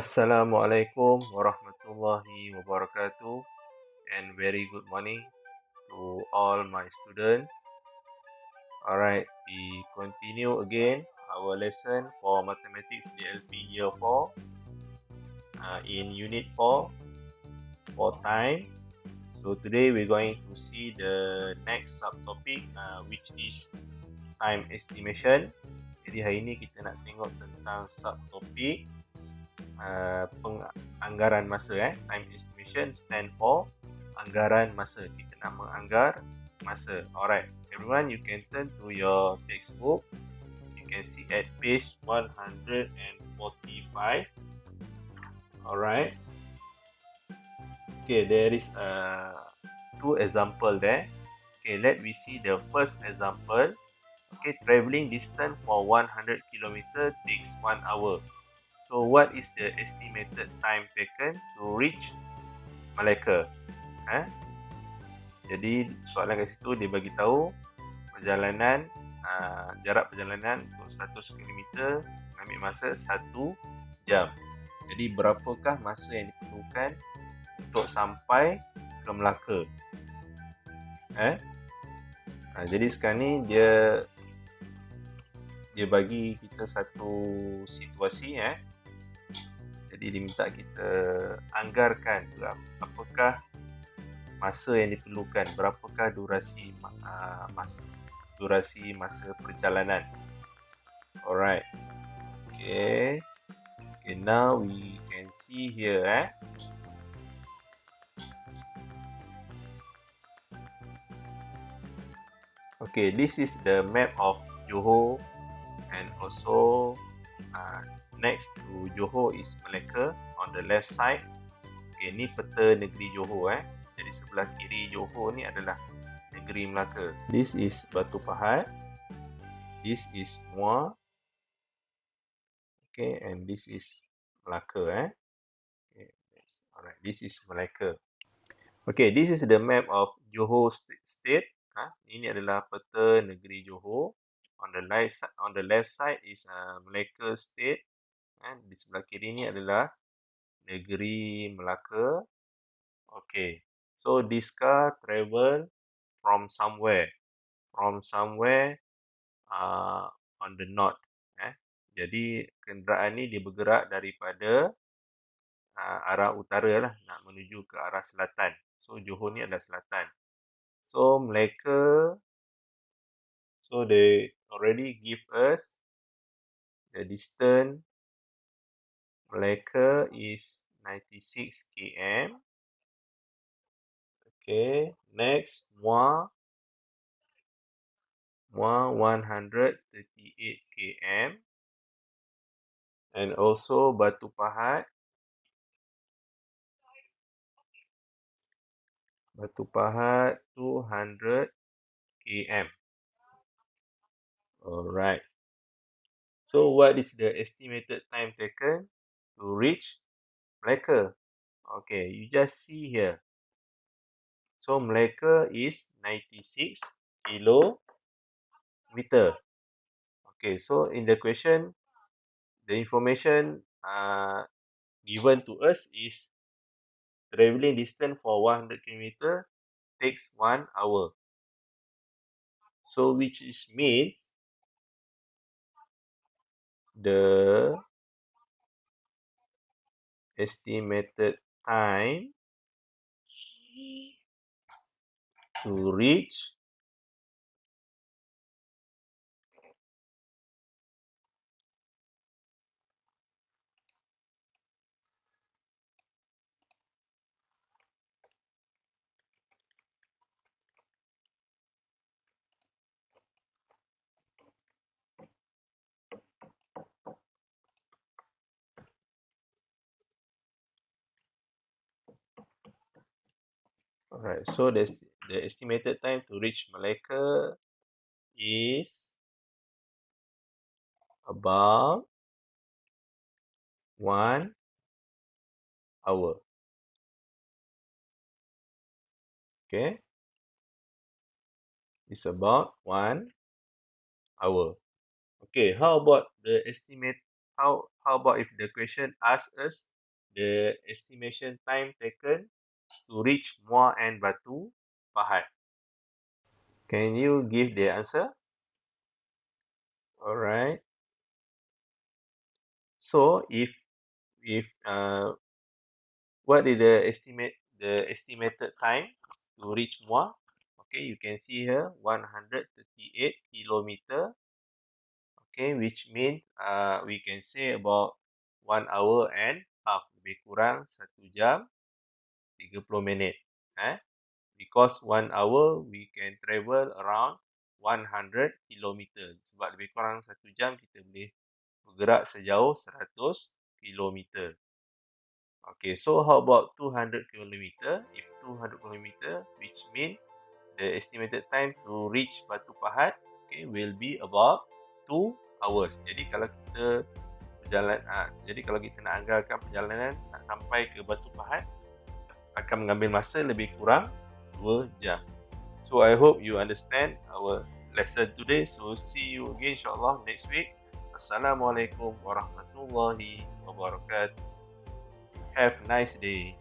Assalamualaikum warahmatullahi wabarakatuh, and very good morning to all my students. Alright, we continue again our lesson for Mathematics DLP Year 4 in Unit 4 for time. So today we're going to see the next subtopic which is time estimation. Jadi hari ini kita nak tengok tentang subtopik penganggaran masa. Time estimation stand for anggaran masa. Kita nak menganggar masa. Alright, everyone, you can turn to your textbook. You can see at page 145. Alright. Okay, there is two example there. Okay, let we see the first example. Okay, traveling distance for 100 km takes 1 hour. So what is the estimated time taken to reach Malacca? Jadi soalan kat situ dia bagi tahu perjalanan jarak perjalanan untuk 100 km ambil masa 1 jam. Jadi berapakah masa yang diperlukan untuk sampai ke Melaka? Jadi sekarang ni dia bagi kita satu situasi. Jadi dia minta kita anggarkan apakah masa yang diperlukan, berapakah durasi masa perjalanan. Alright. Okay, now we can see here. Okay, this is the map of Johor, and also next to Johor is Melaka on the left side. Okay, ni peta negeri Johor. Jadi sebelah kiri Johor ni adalah negeri Melaka. This is Batu Pahat. This is Muar. Okay, and this is Melaka. Okay, alright, this is Melaka. Okay, this is the map of Johor State. Ini adalah peta negeri Johor. On the left side is Melaka State. Di sebelah kiri ni adalah negeri Melaka. Okay, so this car travel from somewhere on the north. Jadi kenderaan ni dia bergerak daripada arah utara lah, nak menuju ke arah selatan. So Johor ni adalah selatan. So Melaka, so they already give us the distance. Melaka is 96 km. Okay, next Muar 138 km, and also Batu Pahat 200 km. Alright. So what is the estimated time taken to reach Melaka? Okay, you just see here. So Melaka is 96 kilometer. Okay, so in the question, the information given to us is travelling distance for 100 km takes 1 hour. So which means the estimated time to reach Alright, so the estimated time to reach Melaka is about 1 hour. Okay, it's about 1 hour. Okay, how about the estimate how about if the question asks us the estimation time taken to reach Muar and Batu Pahat? Can you give the answer? Alright. So if what is the estimated time to reach Muar? Okay, you can see here 138 kilometer. Okay, which means we can say about 1 hour and half, lebih kurang 1 jam 30 minit. Because 1 hour we can travel around 100 kilometer. Sebab lebih kurang 1 jam kita boleh bergerak sejauh 100 kilometer. Okay, so how about 200 kilometer? If 200 kilometer, which means the estimated time to reach Batu Pahat, okay, will be about 2 hours. Jadi kalau kita nak anggarkan perjalanan nak sampai ke Batu Pahat akan mengambil masa lebih kurang 2 jam. So I hope you understand our lesson today. So see you again insyaAllah next week. Assalamualaikum warahmatullahi wabarakatuh. Have a nice day.